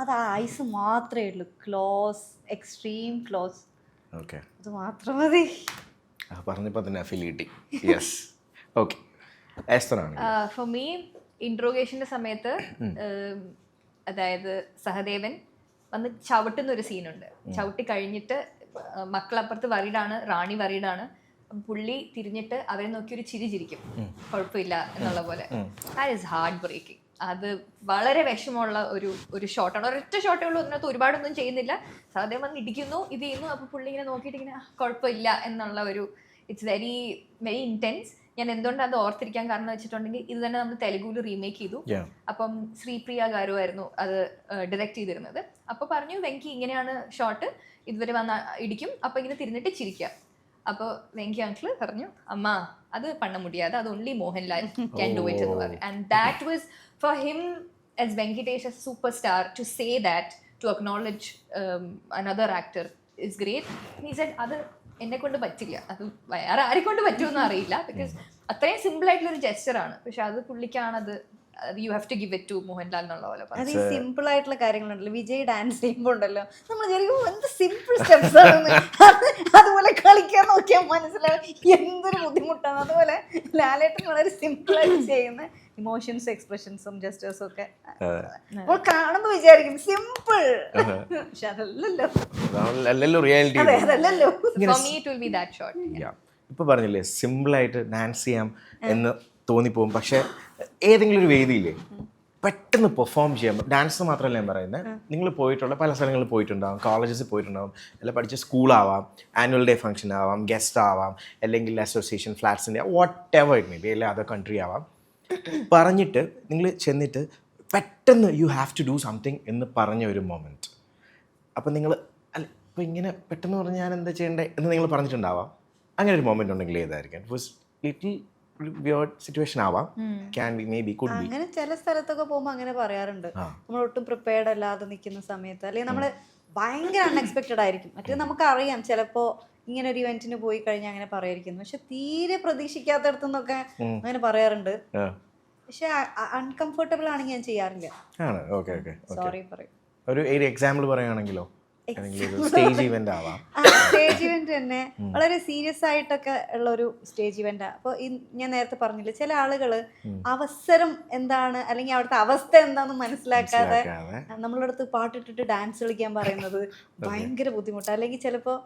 അത് ആ ഐസ് മാത്രമേ ഉള്ളൂ. Close, extreme close. അത് മാത്രം മതി. പറഞ്ഞപ്പോൾ തന്നെ ഫീൽ കിട്ടി. യെസ്. ഓക്കെ. ഫോർ മീ ഇൻട്രോഗേഷന്റെ സമയത്ത് അതായത് സഹദേവൻ വന്ന് ചവിട്ടുന്ന ഒരു സീനുണ്ട്. ചവിട്ടി കഴിഞ്ഞിട്ട് മക്കളപ്പുറത്ത് വറീഡാണ്, റാണി വറീഡാണ്. പുള്ളി തിരിഞ്ഞിട്ട് അവരെ നോക്കി ഒരു ചിരി ചിരിക്കും, കുഴപ്പമില്ല എന്നുള്ള പോലെ. That is heart breaking. അത് വളരെ വിഷമമുള്ള ഒരു ഷോട്ടാണ്. ഒരൊറ്റ ഷോട്ടേ ഉള്ളൂ, അതിനകത്ത് ഒരുപാടൊന്നും ചെയ്യുന്നില്ല. സഹദേവൻ വന്ന് ഇടിക്കുന്നു, ഇത് ചെയ്യുന്നു, അപ്പോൾ പുള്ളി ഇങ്ങനെ നോക്കിയിട്ട് ഇങ്ങനെ കുഴപ്പമില്ല എന്നുള്ള ഒരു, ഇറ്റ്സ് വെരി വെരി ഇൻറ്റൻസ്. ഞാൻ എന്തുകൊണ്ട് അത് ഓർത്തിരിക്കാൻ കാരണം വെച്ചിട്ടുണ്ടെങ്കിൽ ഇത് തന്നെ നമ്മൾ തെലുഗുവിൽ റീമേക്ക് ചെയ്തു. അപ്പം ശ്രീപ്രിയ ഗാരു ആയിരുന്നു അത് ഡയറക്റ്റ് ചെയ്തിരുന്നത്. അപ്പോൾ പറഞ്ഞു വെങ്കി ഇങ്ങനെയാണ് ഷോട്ട്, ഇതുവരെ വന്ന് ഇടിക്കും, അപ്പോൾ ഇങ്ങനെ തിരിഞ്ഞിട്ട് ചിരിക്കുക. അപ്പോൾ വെങ്കി അങ്കിള് പറഞ്ഞു, അമ്മ അത് പണ്ണ മുടിയാതെ, അത് only Mohanlal can do it എന്ന് പറഞ്ഞു. And that was for him as Venkatesh as super star to say that, to acknowledge another actor is great. He said അത് എന്നെ കൊണ്ട് പറ്റില്ല, അത് വേറെ ആരെ കൊണ്ട് പറ്റുമെന്ന് അറിയില്ല, ബിക്കോസ് അത്രയും സിമ്പിൾ ആയിട്ടുള്ളൊരു ജെസ്റ്ററാണ്. പക്ഷെ അത് പുള്ളിക്കാണത് you have to give it to Mohanlal എന്നുള്ള പോലെ പറഞ്ഞു. അത് ഈ സിമ്പിൾ ആയിട്ടുള്ള കാര്യങ്ങളുണ്ടല്ലോ, വിജയ് ഡാൻസ് ചെയ്യുമ്പോൾ ഉണ്ടല്ലോ നമ്മൾ വിചാരിക്കും എന്ത് സിമ്പിൾ സ്റ്റെപ്സ് ആണെന്ന്. അതുപോലെ കളിക്കാൻ നോക്കിയാൽ മനസ്സിലാവും എന്തൊരു ബുദ്ധിമുട്ടാണ്. അതുപോലെ ലാലേട്ടൻ വളരെ സിമ്പിൾ ആയിട്ട് ചെയ്യുന്ന ഇമോഷൻസ് എക്സ്പ്രഷൻസും ജസ്റ്റേഴ്സും ഒക്കെ അപ്പോൾ കാണുമ്പോൾ വിചാരിക്കും സിമ്പിൾ, പക്ഷെ അതല്ലല്ലോ. അല്ലല്ലോ റിയാലിറ്റി. അതെ, അതല്ലല്ലോ. For me it will be that short. ഇപ്പോൾ പറഞ്ഞില്ലേ സിമ്പിളായിട്ട് ഡാൻസ് ചെയ്യാം എന്ന് തോന്നിപ്പോകും, പക്ഷേ ഏതെങ്കിലും ഒരു വേദിയില്ലേ പെട്ടെന്ന് പെർഫോം ചെയ്യാം. ഡാൻസ് മാത്രമല്ല ഞാൻ പറയുന്നത്, നിങ്ങൾ പോയിട്ടുള്ള പല സ്ഥലങ്ങളിൽ പോയിട്ടുണ്ടാവും, കോളേജസിൽ പോയിട്ടുണ്ടാവും, അല്ല പഠിച്ച സ്കൂളാവാം, ആനുവൽ ഡേ ഫംഗ്ഷൻ ആവാം, ഗസ്റ്റ് ആവാം, അല്ലെങ്കിൽ അസോസിയേഷൻ ഫ്ലാറ്റ്സിൻ്റെ whatever it may be, അല്ലെങ്കിൽ അതർ കൺട്രി ആവാം. പറഞ്ഞിട്ട് നിങ്ങൾ ചെന്നിട്ട് പെട്ടെന്ന് you have to do something എന്ന് പറഞ്ഞ ഒരു മൊമെൻറ്റ്. അപ്പം നിങ്ങൾ അല്ല ഇപ്പോൾ ഇങ്ങനെ പെട്ടെന്ന് പറഞ്ഞാൽ ഞാൻ എന്താ ചെയ്യേണ്ടത് എന്ന് നിങ്ങൾ പറഞ്ഞിട്ടുണ്ടാവാം. അങ്ങനെ ഒരു മൊമെന്റ് ഉണ്ടെങ്കിൽ ഏതായിരിക്കും? It was little weird situation ആവാം, can be, may be, could be. അങ്ങനെ ചില സ്ഥലത്തൊക്കെ പോകുമ്പോൾ അങ്ങനെ പറയാറുണ്ട്, നമ്മൾ ഒട്ടും പ്രിപ്പയർഡ് അല്ലാതെ നിൽക്കുന്ന സമയത്ത്, അല്ലെങ്കിൽ നമ്മൾ ഭയങ്കര അൺഎക്സ്പെക്റ്റഡ് ആയിരിക്കും. മറ്റേ നമുക്കറിയാം ചിലപ്പോൾ ഇങ്ങനെ ഒരു ഇവന്റിന് പോയി കഴിഞ്ഞാൽ അങ്ങനെ പറയായിരിക്കുന്നു, പക്ഷെ തീരെ പ്രതീക്ഷിക്കാത്തടത്തു നിന്നൊക്കെ അങ്ങനെ പറയാറുണ്ട്. പക്ഷെ അൺകംഫർട്ടബിൾ ആണെങ്കിൽ ഞാൻ ചെയ്യാറില്ല. ആണ്, ഓക്കെ ഓക്കെ. സോറി പറയും. ഒരു എക്സാമ്പിൾ പറയുകയാണെങ്കിലോ, സ്റ്റേജ് ഇവന്റ് ആവാം. സ്റ്റേജ് ഇവന്റ് തന്നെ വളരെ സീരിയസ് ആയിട്ടൊക്കെ ഉള്ള ഒരു സ്റ്റേജ് ഇവന്റ്. അപ്പോൾ ഞാൻ നേരത്തെ പറഞ്ഞില്ലേ, ചില ആളുകൾ അവസരം എന്താണ് അല്ലെങ്കിൽ അവിടുത്തെ അവസ്ഥ എന്താണെന്ന് മനസ്സിലാക്കാതെ നമ്മളുടെ അടുത്ത് പാട്ടിട്ടിട്ട് ഡാൻസ് കളിക്കാൻ പറയുന്നത് ഭയങ്കര ബുദ്ധിമുട്ടാണ്. അല്ലെങ്കിൽ ചിലപ്പോൾ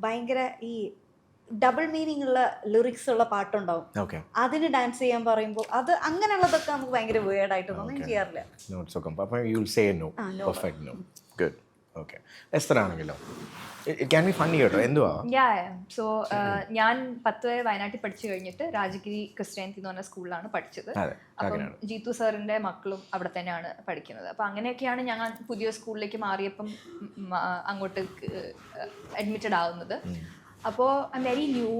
ഭയങ്കര ഈ ഡബിൾ മീനിങ് ഉള്ള ലിറിക്സ് ഉള്ള പാട്ടുണ്ടാവും, അതിന് ഡാൻസ് ചെയ്യാൻ പറയുമ്പോൾ അത് അങ്ങനെയുള്ളതൊക്കെ നമുക്ക് ഭയങ്കര വേർഡായിട്ട് തോന്നും. ഞാൻ ചെയ്യാറില്ല. ഗുഡ്. ഓക്കെ. എസ്തർ ആണെങ്കിലോ ഇറ്റ് ക്യാൻ ബി ഫണ്ണി കേട്ടോ, എന്തുവാ? സോ ഞാൻ 10 വരെ വയനാട്ടിൽ പഠിച്ചു കഴിഞ്ഞിട്ട് രാജഗിരി ക്രിസ്ത്യാനിറ്റി എന്ന് പറഞ്ഞ സ്കൂളിലാണ് പഠിച്ചത്. അപ്പം ജീത്തു സാറിന്റെ മക്കളും അവിടെ തന്നെയാണ് പഠിക്കുന്നത്. അപ്പം അങ്ങനെയൊക്കെയാണ് ഞങ്ങൾ പുതിയ സ്കൂളിലേക്ക് മാറിയപ്പം അങ്ങോട്ട് അഡ്മിറ്റഡ് ആവുന്നത്. അപ്പോൾ ഐ എം വെരി ന്യൂ,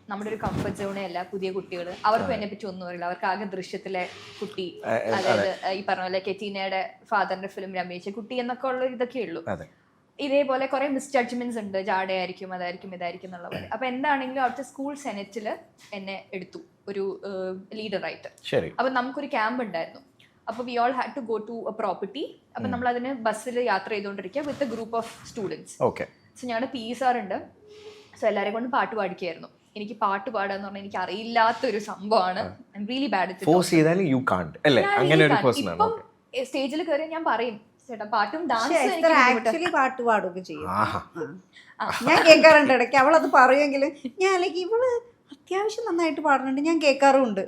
നമ്മുടെ ഒരു കംഫർട്ട് സോണേ അല്ല. പുതിയ കുട്ടികൾ, അവർക്കും എന്നെ പറ്റി ഒന്നും അറിയില്ല. അവർക്ക് ആകെ ദൃശ്യത്തിലെ കുട്ടി, അതായത് ഈ പറഞ്ഞ പോലെ കെറ്റീനയുടെ ഫാദറിന്റെ ഫിലിമിൽ അഭിനയിച്ച കുട്ടി എന്നൊക്കെ ഉള്ള ഇതൊക്കെ ഉള്ളൂ. ഇതേപോലെ കുറെ മിസ്ജഡ്ജ്മെന്റ്സ് ഉണ്ട്, ജാടയായിരിക്കും, അതായിരിക്കും, ഇതായിരിക്കും എന്നുള്ള പോലെ. അപ്പൊ എന്താണെങ്കിലും അവിടുത്തെ സ്കൂൾ സെനറ്റിൽ എന്നെ എടുത്തു ഒരു ലീഡറായിട്ട്. അപ്പൊ നമുക്കൊരു ക്യാമ്പ് ഉണ്ടായിരുന്നു. അപ്പോൾ we all had to go to a property. അപ്പം നമ്മൾ അതിന് ബസ്സിൽ യാത്ര ചെയ്തുകൊണ്ടിരിക്കുക with a group of students. So ഞങ്ങളുടെ പി സാറുണ്ട്. സോ എല്ലാവരെയും കൊണ്ട് പാട്ട് പാടിക്കായിരുന്നു. എനിക്ക് പാട്ട് പാടാന്ന് പറഞ്ഞാൽ എനിക്ക് അറിയില്ലാത്തൊരു സംഭവമാണ്. I am really bad at it. ഇപ്പം സ്റ്റേജിൽ കയറി ഞാൻ പറയും ചേട്ടാ പാട്ടും ഡാൻസും പാട്ട് പാടുകയൊക്കെ ചെയ്യും. ഞാൻ കേൾക്കാറുണ്ട് ഇടയ്ക്ക് അവളത് പറയുമെങ്കിലും ഞാൻ അല്ലെങ്കിൽ ഇവള് അത്യാവശ്യം നന്നായിട്ട് പാടുന്നുണ്ട്, ഞാൻ കേൾക്കാറുണ്ട്.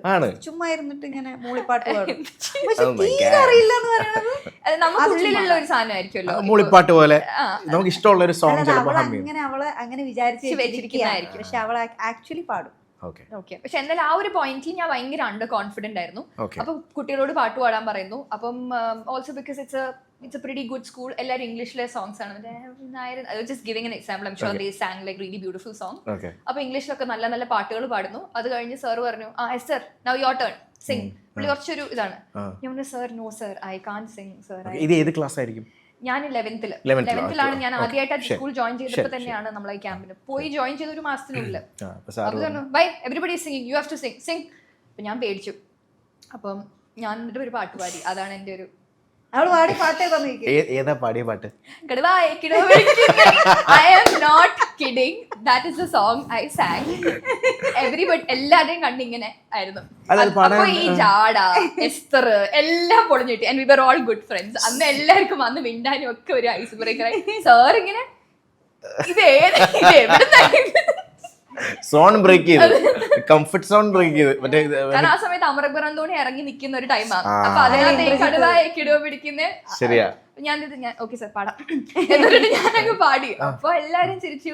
ചുമ്മാ ഇരുന്നിട്ട് ഇങ്ങനെ മൂളിപ്പാട്ട് പാടും, പക്ഷെ തീരെ അറിയില്ല എന്ന് പറയുന്നത് നമുക്ക് ഉള്ളിലുള്ള ഒരു സാധനമായിരിക്കുമല്ലോ, മൂളിപ്പാട്ട് പോലെ നമുക്ക് ഇഷ്ടമുള്ള ഒരു സോങ്. അങ്ങനെ അവളെ അങ്ങനെ വിചാരിച്ച് വെച്ചിരിക്കുന്നതായിരിക്കും, പക്ഷെ അവൾ ആക്ച്വലി പാടും. ഓക്കെ. പക്ഷെ എന്നാലും ആ ഒരു പോയിന്റിൽ ഞാൻ ഭയങ്കര അണ്ടർ കോൺഫിഡന്റ് ആയിരുന്നു. അപ്പൊ കുട്ടികളോട് പാട്ട് പാടാൻ പറയുന്നു. അപ്പം also because it's a pretty good school, എല്ലാവരും ഇംഗ്ലീഷിലെ സോങ്സ് ആണ്. Just giving an example, I'm sure they sang like really beautiful song. അപ്പൊ ഇംഗ്ലീഷിലൊക്കെ നല്ല നല്ല പാട്ടുകൾ പാടുന്നു. അത് കഴിഞ്ഞ് സാർ പറഞ്ഞു, Esther now your turn sing. പുള്ളി കുറച്ചൊരു ഇതാണ്. ഞാൻ പറഞ്ഞു sir no sir I can't sing sir. ഇത് ഏത് ക്ലാസ് ആയിരിക്കും? ഞാൻ 11th-ലാണ്. ഞാൻ ആദ്യമായിട്ട് സ്കൂൾ ജോയിൻ ചെയ്തപ്പോൾ തന്നെയാണ് നമ്മൾ ഈ ക്യാമ്പിന് പോയി ജോയിൻ ചെയ്ത ഒരു മാസത്തിനുള്ളിൽ. അപ്പൊ പറഞ്ഞു by everybody singing, you have to sing sing. അപ്പൊ ഞാൻ പേടിച്ചു. അപ്പം ഞാൻ എന്നിട്ട് ഒരു പാട്ട് പാടി. അതാണ് എൻ്റെ ഒരു അവള് പാടി പാട്ടേ പറഞ്ഞു. ഏതാ പാടിയ പാട്ട്? I am not kidding. That is the song I sang. Everybody, എല്ലാവരുടെയും കണ്ടിങ്ങനെ ആയിരുന്നു. അപ്പൊ ഈ ജാഡ എസ്തർ എല്ലാം പൊളിഞ്ഞിട്ട് and we were all good friends. അന്ന് എല്ലാവർക്കും വന്ന് മിണ്ടാനും ഒക്കെ ഒരു ഐസ് ബ്രേക്കറായി. സാർ ഇങ്ങനെ ഇത് സോൺ ബ്രേക്ക് ചെയ്ത്, കംഫർട്ട് സോൺ ബ്രേക്ക് ചെയ്ത്. മറ്റേ കാരണം ആ സമയത്ത് അമർ അന്തോണി ഇറങ്ങി നിൽക്കുന്ന ഒരു ടൈമാണ്. അപ്പൊ അതിനകത്ത് കടുവായ കിടുവ പിടിക്കുന്ന ശരിയാ. ഞാൻ ഓക്കെ സാർ പാടാം എന്നിട്ട് ഞാനങ്ങ് പാടി. അപ്പൊ എല്ലാരും ചിരിച്ചു.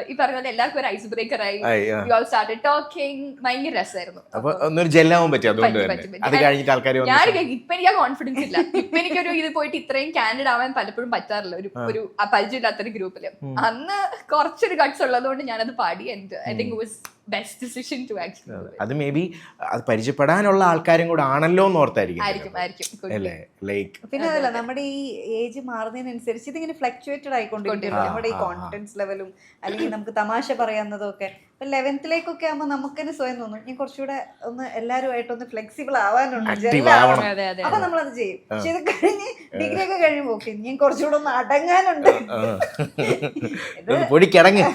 ഈ പറഞ്ഞ പോലെ എല്ലാവർക്കും ഒരു ഐസ് ബ്രേക്കർ ആയി. You all started talking. ഭയങ്കര രസമായിരുന്നു. ഞാൻ ഇപ്പൊ എനിക്ക് ആ കോൺഫിഡൻസ് ഇല്ല. ഇപ്പൊ എനിക്കൊരു ഇത് പോയിട്ട് ഇത്രയും കാൻഡിഡ് ആവാൻ പലപ്പോഴും പറ്റാറില്ല ഒരു പരിചയമില്ലാത്തൊരു ഗ്രൂപ്പില്. അന്ന് കുറച്ചൊരു ഗട്ട്സ് ഉള്ളതുകൊണ്ട് ഞാനത് പാടി. I think it was best decision to actually. അത് മേ ബി അത് പരിചയപ്പെടാനുള്ള ആൾക്കാരും കൂടെ ആണല്ലോ എന്ന് ഓർത്തായിരിക്കും. ആയിരിക്കും. പിന്നെ അതല്ല നമ്മുടെ ഈ ഏജ് മാറുന്നതിനനുസരിച്ച് ഇതിങ്ങനെ ഫ്ലക്ച്വേറ്റഡ് ആയിക്കൊണ്ടിരിക്കും നമ്മുടെ ഈ കോൺഫിഡൻസ് ലെവലും അല്ലെങ്കിൽ നമുക്ക് തമാശ പറയാവുന്നതും ഒക്കെ. ഇപ്പൊ 11th ആകുമ്പോൾ നമുക്ക് തന്നെ സ്വയം തോന്നും ഞാൻ കുറച്ചുകൂടെ ഒന്ന് എല്ലാവരുമായിട്ടൊന്ന് ഫ്ലെക്സിബിൾ ആവാനുണ്ട്, gel ആവണം. അതെ അതെ അപ്പൊ നമ്മളത് ചെയ്യും. പക്ഷെ ഇത് കഴിഞ്ഞ് ഡിഗ്രി ഒക്കെ കഴിയുമ്പോ ഓക്കെ ഞാൻ കുറച്ചുകൂടെ ഒന്ന് അടങ്ങാനുണ്ട്. പൊടിക്കടങ്ങ്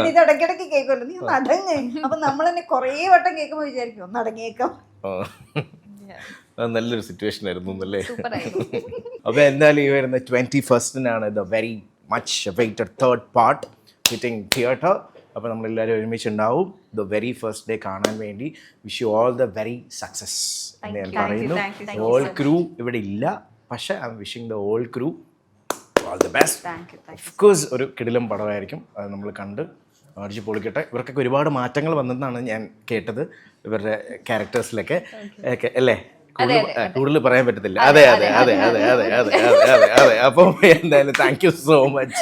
ഇത് ഇടയ്ക്കിടയ്ക്ക് കേൾക്കുമല്ലോ, നീ ഒന്ന് അടങ്ങ്. അപ്പൊ നമ്മൾ തന്നെ കുറേ വട്ടം കേൾക്കുമ്പോ വിചാരിക്കും ഒന്ന് അടങ്ങിയേക്കാം. നല്ലൊരു സിറ്റുവേഷൻ ആയിരുന്നു അല്ലേ? സൂപ്പർ ആയിരുന്നു. അപ്പോൾ എന്തായാലും ഈ വരുന്ന 21st the very much waited third part hitting theatre. അപ്പോൾ നമ്മളെല്ലാവരും ഒരുമിച്ചുണ്ടാവും ദ വെരി ഫസ്റ്റ് ഡേ കാണാൻ വേണ്ടി. Wish you all the very success എന്ന് ഞാൻ പറയുന്നു. ഓൾ ക്രൂ ഇവിടെ ഇല്ല, പക്ഷേ I am wishing the all crew all the best. Of course ഒരു കിടിലം പടമായിരിക്കും, അത് നമ്മൾ കണ്ട് അടിച്ച് പൊളിക്കട്ടെ. ഇവർക്കൊക്കെ ഒരുപാട് മാറ്റങ്ങൾ വന്നെന്നാണ് ഞാൻ കേട്ടത് ഇവരുടെ ക്യാരക്ടേഴ്സിലൊക്കെ അല്ലേ? കൂടുതൽ പറയാൻ പറ്റത്തില്ല. അതെ. അപ്പം എന്തായാലും താങ്ക് യു സോ മച്ച്.